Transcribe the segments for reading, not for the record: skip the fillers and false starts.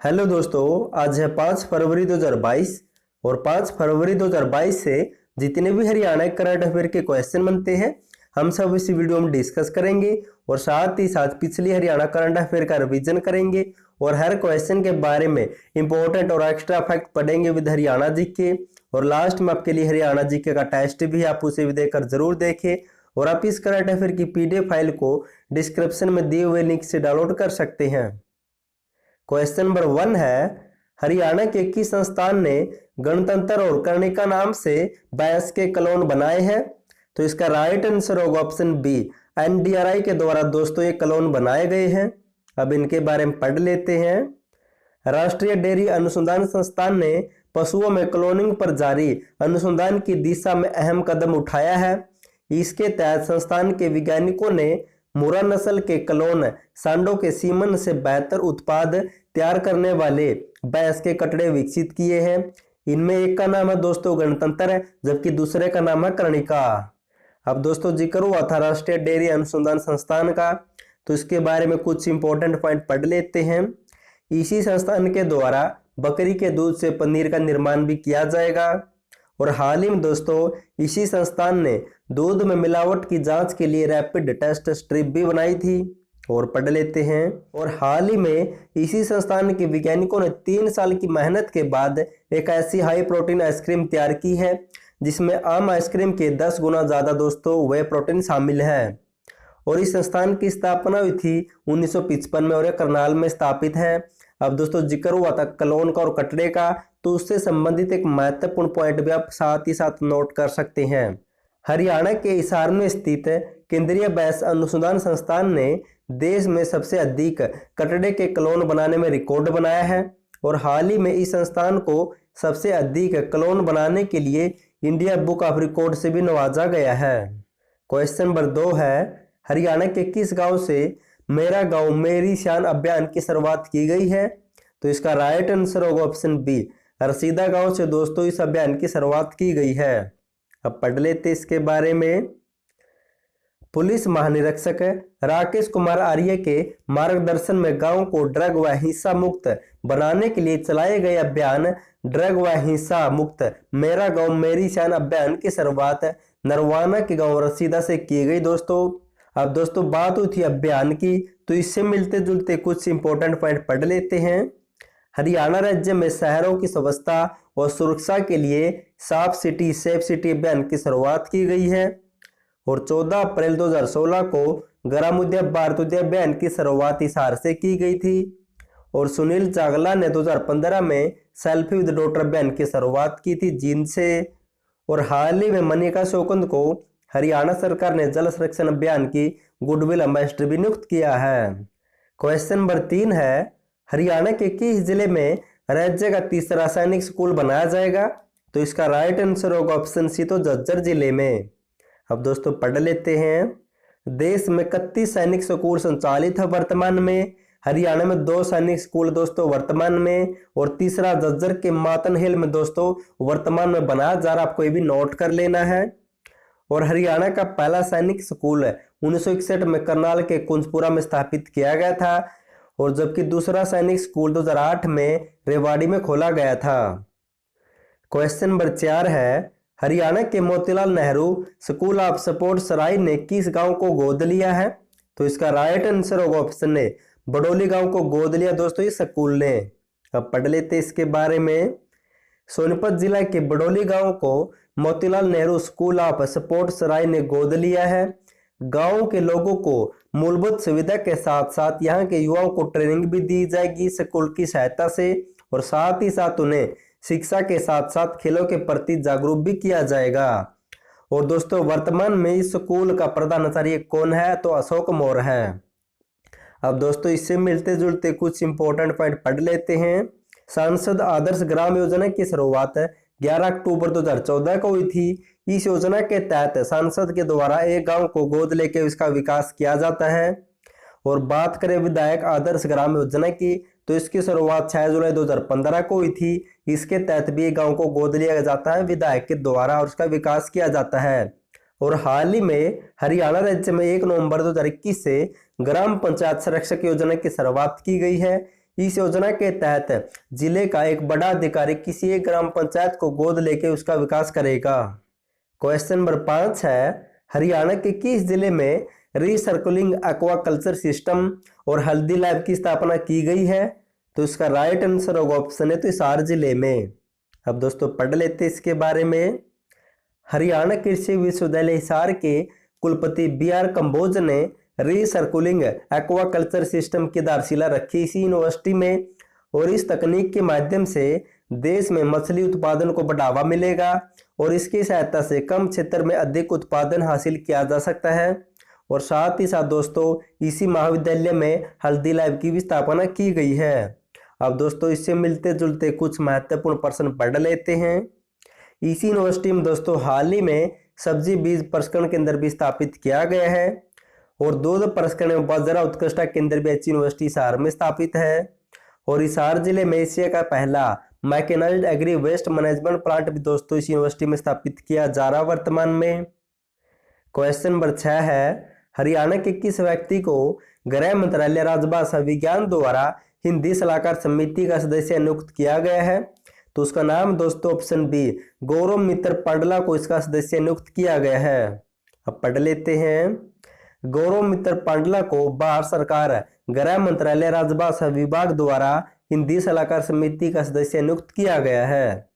Hello दोस्तों, आज है 5 फरवरी 2022 और 5 फरवरी 2022 से जितने भी हरियाणा करंट अफेयर के क्वेश्चन बनते हैं हम सब इस वीडियो में डिस्कस करेंगे और साथ ही साथ पिछली हरियाणा करंट अफेयर का रिवीजन करेंगे और हर क्वेश्चन के बारे में इंपॉर्टेंट और एक्स्ट्रा फैक्ट पढ़ेंगे विद हरियाणा जीके। और लास्ट में आपके लिए हरियाणा जीके का टेस्ट भी, आप उसे भी देखकर जरूर देखें और आप इस करंट अफेयर की पीडीएफ फाइल को डिस्क्रिप्शन में दिए हुए लिंक से डाउनलोड कर सकते हैं। क्वेश्चन नंबर 1 है, हरियाणा के किस संस्थान ने गणतंत्र और कर्णिका नाम से बैस के कलोन बनाए हैं? तो इसका राइट आंसर होगा ऑप्शन बी, एनडीआरआई के द्वारा दोस्तों ये कलोन बनाए गए हैं। अब इनके बारे में पढ़ लेते हैं। राष्ट्रीय डेयरी अनुसंधान संस्थान ने पशुओं में क्लोनिंग पर जारी अनुसंधान की दिशा में अहम कदम उठाया है। इसके तहत संस्थान के वैज्ञानिकों ने मुर्रा नस्ल के क्लोन सांडों के सीमन से बेहतर उत्पाद तैयार करने वाले बैस के कटड़े विकसित किए हैं। इनमें एक का नाम है दोस्तों गणतंत्र है, जबकि दूसरे का नाम है कर्णिका। अब दोस्तों जिक्र हुआ था राष्ट्रीय डेयरी अनुसंधान संस्थान का, तो इसके बारे में कुछ इंपॉर्टेंट पॉइंट पढ़ लेते हैं। इसी संस्थान के द्वारा बकरी के दूध से पनीर का निर्माण भी किया जाएगा। और हाल ही में दोस्तों इसी संस्थान ने दूध में मिलावट की जांच के लिए रैपिड टेस्ट स्ट्रिप भी बनाई थी और पढ़ लेते हैं। और हाल ही में इसी संस्थान के वैज्ञानिकों ने 3 साल की मेहनत के बाद एक ऐसी हाई प्रोटीन आइसक्रीम तैयार की है जिसमें आम आइसक्रीम के 10 गुना ज्यादा दोस्तों वे प्रोटीन शामिल है। और इस संस्थान की स्थापना हुई थी 1955 में और यह करनाल में स्थापित है। अब दोस्तों जिक्र हुआ था क्लोन का और कटड़े का, तो उससे संबंधित एक महत्वपूर्ण पॉइंट भी आप साथ ही साथ नोट कर सकते हैं। हरियाणा के हिसार में स्थित केंद्रीय बैस अनुसंधान संस्थान ने देश में सबसे अधिक कटड़े के क्लोन बनाने में रिकॉर्ड बनाया है और हाल ही में इस संस्थान को सबसे अधिक क्लोन बनाने के लिए इंडिया बुक ऑफ रिकॉर्ड से भी नवाजा गया है। क्वेश्चन नंबर 2 है, हरियाणा के किस गांव से मेरा गांव मेरी शान अभियान की शुरुआत की गई है? तो इसका राइट आंसर होगा ऑप्शन बी, रसीदा गांव से दोस्तों इस अभियान की शुरुआत की गई है। अब पढ़ लेते इसके बारे में। पुलिस महानिरीक्षक राकेश कुमार आर्य के मार्गदर्शन में गांव को ड्रग व हिंसा मुक्त बनाने के लिए चलाए गए अभियान ड्रग व हिंसा मुक्त मेरा गांव मेरी शान अभियान की शुरुआत नरवाना के गांव रसीदा से की गई दोस्तों। अब दोस्तों बात हुई थी अभियान की, तो इससे मिलते जुलते कुछ इंपॉर्टेंट पॉइंट पढ़ लेते हैं। हरियाणा राज्य में शहरों की स्वच्छता और सुरक्षा के लिए साफ सिटी सेफ सिटी अभियान की शुरुआत की गई है। और 14 अप्रैल 2016 को ग्रामोद्योग भारतोदय अभियान की शुरुआत हिसार से की गई थी। और सुनील चावला ने 2015 में सेल्फी विद डॉटर अभियान की शुरुआत की थी जींद से। और हाल ही में मनिका शोकंद को हरियाणा सरकार ने जल संरक्षण अभियान की गुडविल एम्बेसडर भी नियुक्त किया है। क्वेश्चन नंबर 3 है, हरियाणा के किस जिले में राज्य का तीसरा सैनिक स्कूल बनाया जाएगा? तो इसका राइट आंसर होगा ऑप्शन सी, तो झज्जर जिले में। अब दोस्तों पढ़ लेते हैं। देश में 31 सैनिक स्कूल संचालित है वर्तमान में। हरियाणा में 2 सैनिक स्कूल दोस्तों वर्तमान में और तीसरा झज्जर के मातन हिल में दोस्तों वर्तमान में बनाया जा रहा, आपको ये भी नोट कर लेना है। और हरियाणा का पहला सैनिक स्कूल 1961 में करनाल के कुंजपुरा में स्थापित किया गया था और जबकि दूसरा सैनिक स्कूल 2008 में रेवाड़ी में खोला गया था। क्वेश्चन नंबर 4 है, हरियाणा के Motilal Nehru school of sport Sarai ने किस गांव को गोद लिया है? तो इसका राइट आंसर होगा ऑप्शन ए, बडोली गांव को गोद लिया दोस्तों इस स्कूल ने। अब पढ़ लेते इसके बारे में। सोनीपत जिला के बडोली गांव को Motilal Nehru school of sport Sarai ने गोद लिया है। गांव के लोगों को मूलभूत सुविधा के साथ साथ यहाँ के युवाओं को ट्रेनिंग भी दी जाएगी स्कूल की सहायता से और साथ ही साथ उन्हें शिक्षा के साथ साथ खेलों के प्रति जागरूक भी किया जाएगा। और दोस्तों वर्तमान में इस स्कूल का प्रधानाचार्य कौन है? तो अशोक मौर्य है। अब दोस्तों इससे मिलते जुलते कुछ इंपॉर्टेंट पॉइंट पढ़ लेते हैं। सांसद आदर्श ग्राम योजना की शुरुआत 11 अक्टूबर 2014 को हुई थी। इस योजना के तहत सांसद के द्वारा एक गांव को गोद लेकर इसका विकास किया जाता है। और बात करें विधायक आदर्श ग्राम योजना की, तो इसकी शुरुआत 6 जुलाई 2015 को हुई थी। इसके तहत भी एक गांव को गोद लिया जाता है विधायक के द्वारा और उसका विकास किया जाता है। और हाल ही में हरियाणा राज्य में 1 नवंबर 2021 से ग्राम पंचायत संरक्षक योजना की शुरुआत की गई है। इस योजना के तहत जिले का एक बड़ा अधिकारी किसी एक ग्राम पंचायत को गोद लेके उसका विकास करेगा। क्वेश्चन नंबर 5 है, हरियाणा के किस जिले में रिसर्कुलिंग एक्वाकल्चर सिस्टम और हल्दी लैब की स्थापना की गई है? तो इसका राइट आंसर होगा ऑप्शन है तो हिसार जिले में। अब दोस्तों पढ़ लेते इसके बारे में। हरियाणा कृषि विश्वविद्यालय हिसार के कुलपति BR कंबोज ने रिसर्कुलिंग एक्वाकल्चर सिस्टम की आधारशिला रखी इसी यूनिवर्सिटी में, और इस तकनीक के माध्यम से देश में मछली उत्पादन को बढ़ावा मिलेगा और इसकी सहायता से कम क्षेत्र में अधिक उत्पादन हासिल किया जा सकता है। और साथ ही साथ दोस्तों इसी महाविद्यालय में हल्दी लैब की भी स्थापना की गई है। अब दोस्तों इससे मिलते जुलते कुछ महत्वपूर्ण प्रश्न पढ़ लेते हैं। इसी यूनिवर्सिटी में दोस्तों हाल ही में सब्जी बीज प्रसंस्करण केंद्र भी स्थापित किया गया है और दूध प्रसंस्करण एवं बाजरा उत्कृष्टता केंद्र भी अच्छी यूनिवर्सिटी हिसार में स्थापित है। और हिसार जिले में एशिया का पहला mechanized agri waste management plant भी दोस्तों इस यूनिवर्सिटी में स्थापित किया जा रहा वर्तमान में। क्वेश्चन नंबर 6 है, हरियाणा के किस व्यक्ति को गृह मंत्रालय राजभाषा विज्ञान द्वारा हिंदी सलाहकार समिति का सदस्य नियुक्त किया गया है? तो उसका नाम दोस्तों ऑप्शन बी गौरव मित्र पांडला को इसका सदस्य नियुक्त किया गया है। अब पढ़ लेते हैं। गौरव मित्र पांडला को भारत सरकार गृह मंत्रालय राजभाषा विभाग द्वारा हिंदी सलाहकार समिति का सदस्य नियुक्त किया गया है।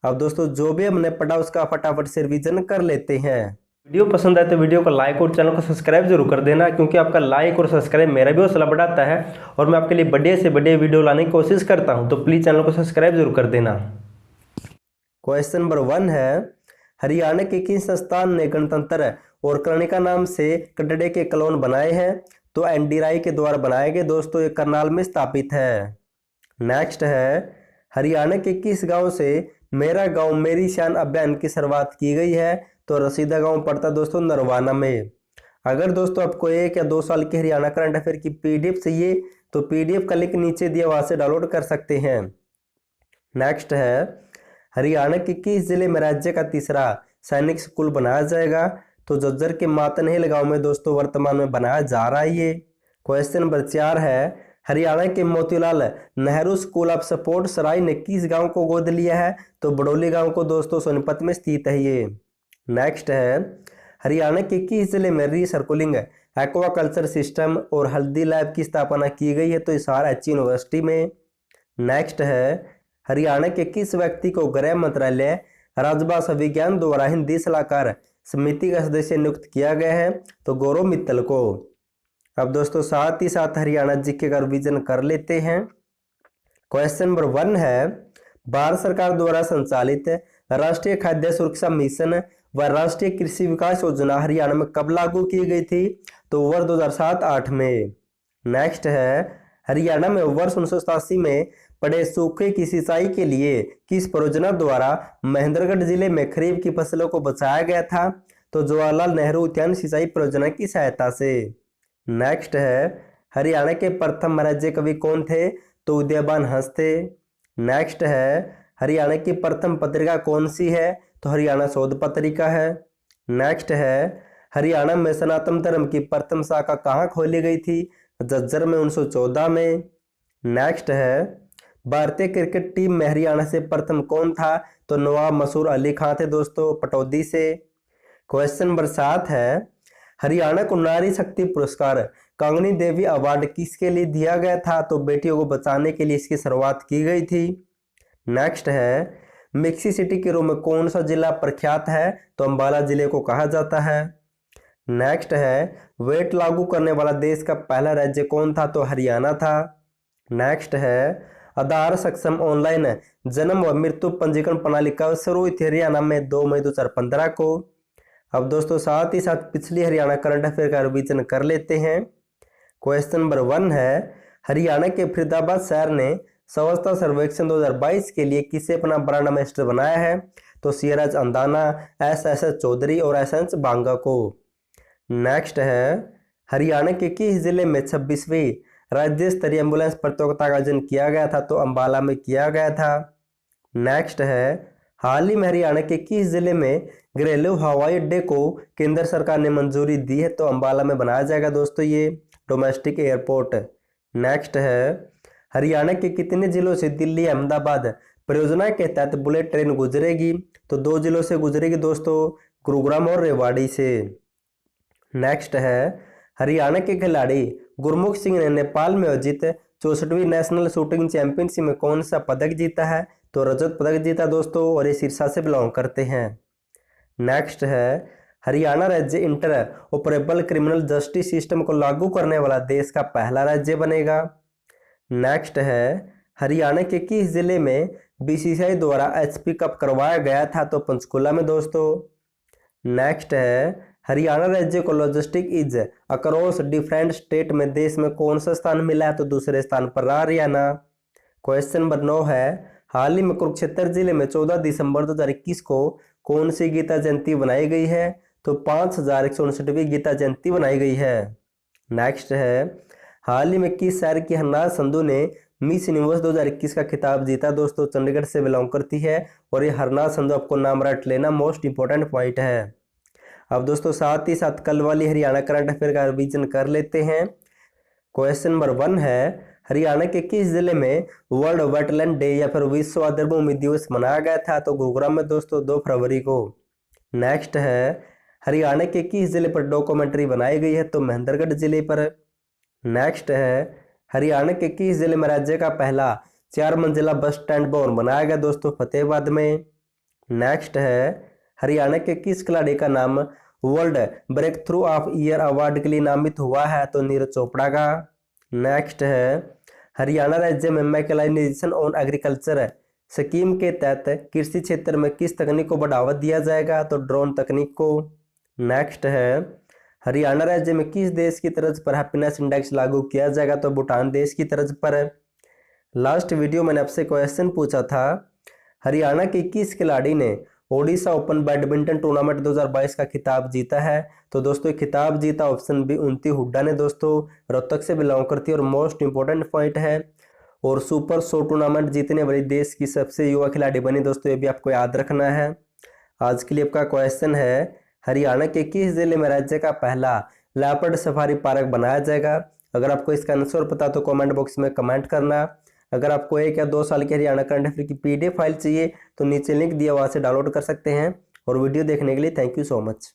अब दोस्तों जो भी हमने पढ़ा उसका फटाफट से रिवीजन कर लेते हैं। वीडियो पसंद आए तो वीडियो को लाइक और चैनल को सब्सक्राइब जरूर कर देना, क्योंकि आपका लाइक और सब्सक्राइब मेरा भी हौसला बढ़ाता है और मैं आपके लिए बढ़िया से बढ़िया वीडियो लाने की कोशिश करता हूं, तो प्लीज चैनल को सब्सक्राइब जरूर कर देना। क्वेश्चन नंबर 1 है, हरियाणा के किस संस्थान ने गणतंत्र और कर्णिका नाम से कटड़े के क्लोन बनाए हैं? तो ND राय के द्वारा बनाए गए दोस्तों, ये करनाल में स्थापित है। नेक्स्ट है, हरियाणा के किस गाँव से मेरा गाँव मेरी शान अभियान की शुरुआत की गई है? तो रसीदा गांव पड़ता दोस्तों नरवाना में। अगर दोस्तों आपको 1 या 2 साल की हरियाणा करंट अफेयर की PDF चाहिए तो PDF का लिंक नीचे दिया वहां से डाउनलोड कर सकते हैं। नेक्स्ट है, हरियाणा के किस जिले में राज्य का तीसरा सैनिक स्कूल बनाया जाएगा? तो झज्जर के मातनहेल गांव में दोस्तों वर्तमान में बनाया जा रहा है ये। क्वेश्चन नंबर 4 है, हरियाणा के Motilal Nehru school of sport Sarai ने किस गाँव को गोद लिया है? तो बड़ौली गाँव को दोस्तों सोनीपत में स्थित है ये। नेक्स्ट है, हरियाणा के किस जिले में रिसर्कुलिंग एक्वाकल्चर सिस्टम और हल्दी लैब की स्थापना की गई है? तो हिसार HE यूनिवर्सिटी में। नेक्स्ट है, हरियाणा के किस व्यक्ति को गृह मंत्रालय राजभाषा विज्ञान द्वारा हिंदी सलाहकार समिति का सदस्य नियुक्त किया गया है? तो गौरव मित्तल को। अब दोस्तों साथ ही साथ हरियाणा जीके का रिवीजन कर लेते हैं। क्वेश्चन नंबर 1 है, भारत सरकार द्वारा संचालित राष्ट्रीय खाद्य सुरक्षा मिशन व राष्ट्रीय कृषि विकास योजना हरियाणा में कब लागू की गई थी? तो वर्ष 2007-8 में। नेक्स्ट है, हरियाणा में वर्ष 1987 में पड़े सूखे की सिंचाई के लिए किस परियोजना द्वारा महेंद्रगढ़ जिले में खरीफ की फसलों को बचाया गया था? तो जवाहरलाल नेहरू उद्यान सिंचाई परियोजना की सहायता से। नेक्स्ट है, हरियाणा के प्रथम राज्य कवि कौन थे? तो उदयभान हंस थे। नेक्स्ट है, हरियाणा की प्रथम पत्रिका कौन सी है? तो हरियाणा शोध पत्रिका है। नेक्स्ट है, हरियाणा में सनातन धर्म की प्रथम शाखा कहाँ खोली गई थी? झज्जर में 1914 में। नेक्स्ट है, भारतीय क्रिकेट टीम में हरियाणा से प्रथम कौन था? तो नवाब मसूर अली खां थे दोस्तों पटौदी से। क्वेश्चन नंबर 7 है, हरियाणा को नारी शक्ति पुरस्कार कांगनी देवी अवार्ड किसके लिए दिया गया था? तो बेटियों को बचाने के लिए इसकी शुरुआत की गई थी। नेक्स्ट है, मिक्सी सिटी के रूप में कौन सा जिला प्रख्यात है? तो अंबाला जिले को कहा जाता है। नेक्स्ट है, वेट लागू करने वाला देश का पहला राज्य कौन था? तो हरियाणा था। नेक्स्ट है, आधार सक्षम ऑनलाइन जन्म व मृत्यु पंजीकरण प्रणाली कब शुरू हुई थी? हरियाणा में 2 मई 2015 को। अब दोस्तों साथ ही साथ पिछली हरियाणा करंट अफेयर का रिवीजन कर लेते हैं। क्वेश्चन नंबर 1 है, हरियाणा के फरीदाबाद शहर ने स्वच्छता सर्वेक्षण 2022 के लिए किसे अपना ब्रांड एम्बेसडर बनाया है? तो सीराज अंदाना, SSS चौधरी और एसएस बांगा को। नेक्स्ट है, हरियाणा के किस जिले में 26वीं राज्य स्तरीय एम्बुलेंस प्रतियोगिता का आयोजन किया गया था? तो अंबाला में किया गया था। नेक्स्ट है, हाल ही में हरियाणा के किस जिले में घरेलू हवाई अड्डे को केंद्र सरकार ने मंजूरी दी है? तो अंबाला में बनाया जाएगा दोस्तों ये डोमेस्टिक एयरपोर्ट। नेक्स्ट है, हरियाणा के कितने जिलों से दिल्ली अहमदाबाद परियोजना के तहत बुलेट ट्रेन गुजरेगी? तो 2 जिलों से गुजरेगी दोस्तों, गुरुग्राम और रेवाड़ी से। नेक्स्ट है, हरियाणा के खिलाड़ी गुरमुख सिंह ने नेपाल में आयोजित 64वीं नेशनल शूटिंग चैंपियनशिप में कौन सा पदक जीता है? तो रजत पदक जीता दोस्तों, और ये सिरसा से बिलोंग करते हैं। नेक्स्ट है, हरियाणा राज्य inter operable criminal justice system को लागू करने वाला देश का पहला राज्य बनेगा। नेक्स्ट है, हरियाणा के किस जिले में बीसीसीआई द्वारा एचपी कप करवाया गया था? तो पंचकुला में दोस्तों। नेक्स्ट है, हरियाणा राज्य को logistic is across different state में देश में कौन सा स्थान मिला है? तो दूसरे स्थान पर रहा हरियाणा। क्वेश्चन नंबर 9 है, हाल ही में कुरुक्षेत्र जिले में 14 दिसंबर 2021 को कौन सी गीता जयंती बनाई गई है? तो 5159वीं गीता जयंती बनाई गई है। नेक्स्ट है, हाल ही में किस शहर की हरनाज संधू ने मिस यूनिवर्स 2021 का खिताब जीता? दोस्तों चंडीगढ़ से बिलोंग करती है, और ये हरनाज संधू आपको नाम रट लेना, मोस्ट इंपॉर्टेंट पॉइंट है। अब दोस्तों साथ ही साथ कल वाली हरियाणा करंट अफेयर का रिवीजन कर लेते हैं। क्वेश्चन नंबर 1 है, हरियाणा के किस जिले में वर्ल्ड वेटलैंड डे या फिर विश्व आर्द्रभूमि दिवस मनाया गया था? तो गुरुग्राम में दोस्तों 2 फरवरी को। नेक्स्ट है, हरियाणा के किस जिले पर डॉक्यूमेंट्री बनाई गई है? तो महेंद्रगढ़ जिले पर। नेक्स्ट है, हरियाणा के किस जिले में राज्य का पहला 4 मंजिला बस स्टैंड भवन बनाया गया? दोस्तों फतेहाबाद में। नेक्स्ट है, हरियाणा के किस खिलाड़ी का नाम world breakthrough of year award के लिए नामित हुआ है? तो नीरज चोपड़ा का। नेक्स्ट है, हरियाणा राज्य में मैकेनाइजेशन ऑन एग्रीकल्चर स्कीम के तहत कृषि क्षेत्र में किस तकनीक को बढ़ावा दिया जाएगा? तो ड्रोन तकनीक को। नेक्स्ट है, हरियाणा राज्य में किस देश की तर्ज पर हैप्पीनेस इंडेक्स लागू किया जाएगा? तो भूटान देश की तर्ज पर। लास्ट वीडियो मैंने आपसे क्वेश्चन पूछा था, हरियाणा के किस खिलाड़ी ने ओडिशा ओपन बैडमिंटन टूर्नामेंट 2022 का खिताब जीता है? तो दोस्तों खिताब जीता ऑप्शन बी उन्नति हुड्डा ने दोस्तों, रोहतक से बिलोंग करती है, और मोस्ट इंपॉर्टेंट पॉइंट है। और सुपर 100 टूर्नामेंट जीतने वाली देश की सबसे युवा खिलाड़ी बनी दोस्तों, ये भी आपको याद रखना है। आज के लिए आपका क्वेश्चन है, हरियाणा के किस जिले में राज्य का पहला लेपर्ड सफारी पार्क बनाया जाएगा? अगर आपको इसका आंसर पता तो कमेंट बॉक्स में कमेंट करना। अगर आपको 1 या 2 साल की हरियाणा करंट अफेयर की PDF फाइल चाहिए तो नीचे लिंक दिया, वहां से डाउनलोड कर सकते हैं। और वीडियो देखने के लिए थैंक यू सो मच।